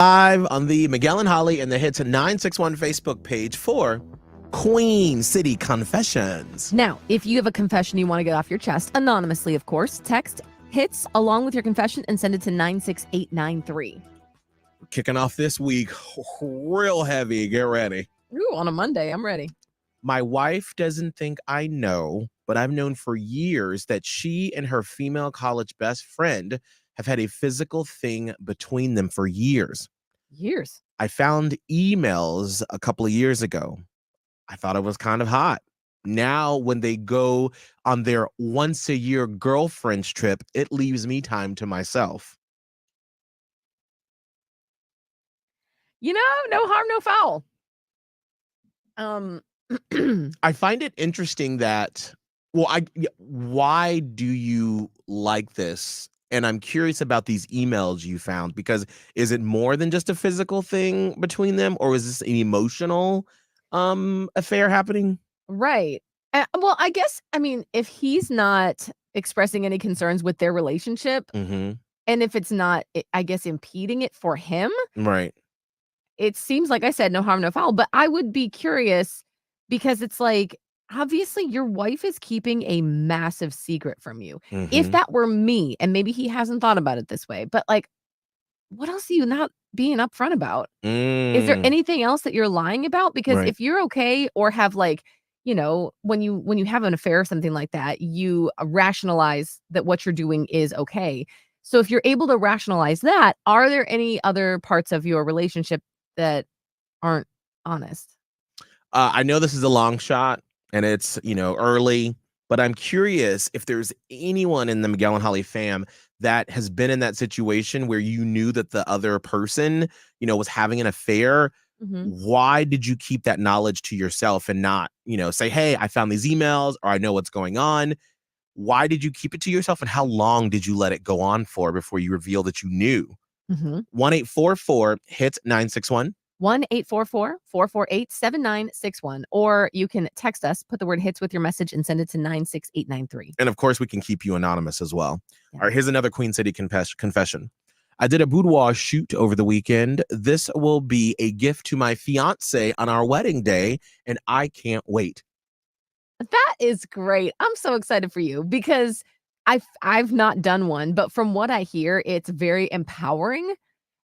Live on the Miguel and Holly and the Hits 961 Facebook page for Queen City Confessions. Now, if you have a confession you want to get off your chest, anonymously, of course, text HITS along with your confession and send it to 96893. Kicking off this week real heavy. Get ready. Ooh, on a Monday, I'm ready. My wife doesn't think I know, but I've known for years that she and her female college best friend have had a physical thing between them for years. Years? I found emails a couple of years ago. I thought it was kind of hot. Now, when they go on their once-a-year girlfriend's trip, it leaves me time to myself. You know, no harm, no foul. I find it interesting that, why do you like this? And I'm curious about these emails you found, because is it more than just a physical thing between them, or is this an emotional affair happening? Right. Well, I guess, if he's not expressing any concerns with their relationship, Mm-hmm. and if it's not, I guess, impeding it for him, Right. it seems like I said, no harm, no foul. But I would be curious because it's like, obviously, your wife is keeping a massive secret from you. Mm-hmm. If that were me, and maybe he hasn't thought about it this way, but like, what else are you not being upfront about? Is there anything else that you're lying about? Because Right. if you're okay or have like, when you have an affair or something like that, you rationalize that what you're doing is okay. So if you're able to rationalize that, are there any other parts of your relationship that aren't honest? I know this is a long shot and it's, early, but I'm curious if there's anyone in the Miguel and Holly fam that has been in that situation where you knew that the other person, was having an affair. Mhm. Why did you keep that knowledge to yourself and not, say, hey, I found these emails or I know what's going on? Why did you keep it to yourself, and how long did you let it go on for before you revealed that you knew? Mhm. 1-844-HIT-961. 1-844-448-7961. Or you can text us, put the word HITS with your message and send it to 96893. And of course, we can keep you anonymous as well. Yeah. All right, here's another Queen City confession. I did a boudoir shoot over the weekend. This will be a gift to my fiance on our wedding day, and I can't wait. That is great. I'm so excited for you because I've not done one, but from what I hear, it's very empowering,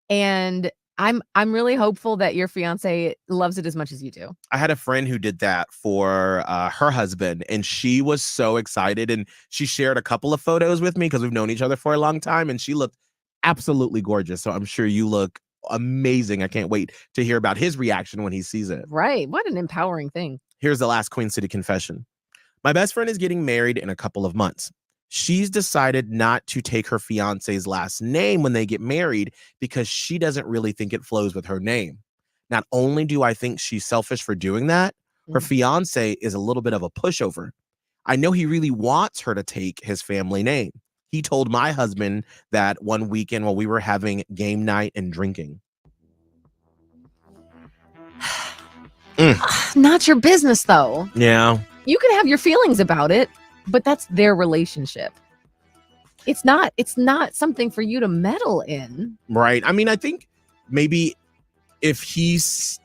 and I'm really hopeful that your fiance loves it as much as you do. I had a friend who did that for her husband, and she was so excited, and she shared a couple of photos with me because we've known each other for a long time, and she looked absolutely gorgeous. So I'm sure you look amazing. I can't wait to hear about his reaction when he sees it. Right. What an empowering thing. Here's the last Queen City confession. My best friend is getting married in a couple of months. She's decided not to take her fiance's last name when they get married because she doesn't really think it flows with her name. Not only do I think she's selfish for doing that, her fiance is a little bit of a pushover. I know he really wants her to take his family name. He told my husband that one weekend while we were having game night and drinking. Not your business, though. Yeah. You can have your feelings about it, but that's their relationship. It's not something for you to meddle in. Right. I mean, I think maybe if he's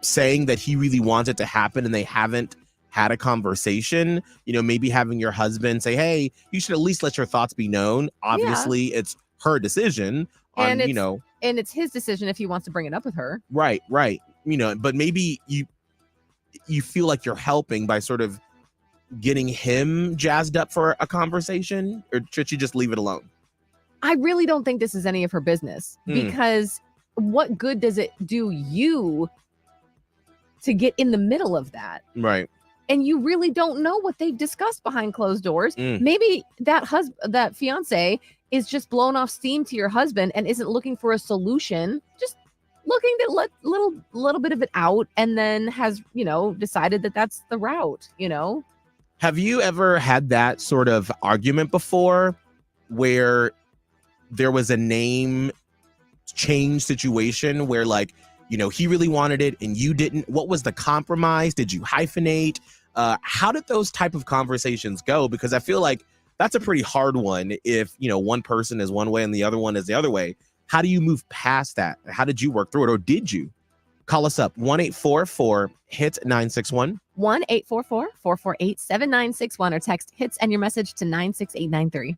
saying that he really wants it to happen and they haven't had a conversation, maybe having your husband say, hey, you should at least let your thoughts be known. Obviously, it's her decision on, And it's his decision if he wants to bring it up with her. Right. But maybe you feel like you're helping by sort of getting him jazzed up for a conversation, or should you just leave it alone? I really don't think this is any of her business because what good does it do you to get in the middle of that? Right. And you really don't know what they've discussed behind closed doors. Maybe that fiance is just blown off steam to your husband and isn't looking for a solution, just looking to let little bit of it out, and then has, decided that that's the route, Have you ever had that sort of argument before where there was a name change situation where, like, he really wanted it and you didn't? What was the compromise? Did you hyphenate? How did those type of conversations go? Because I feel like that's a pretty hard one if, one person is one way and the other one is the other way. How do you move past that? How did you work through it, or did you? Call us up 1-844-HIT-961. 1-844-448-7961 or text HITS and your message to 96893.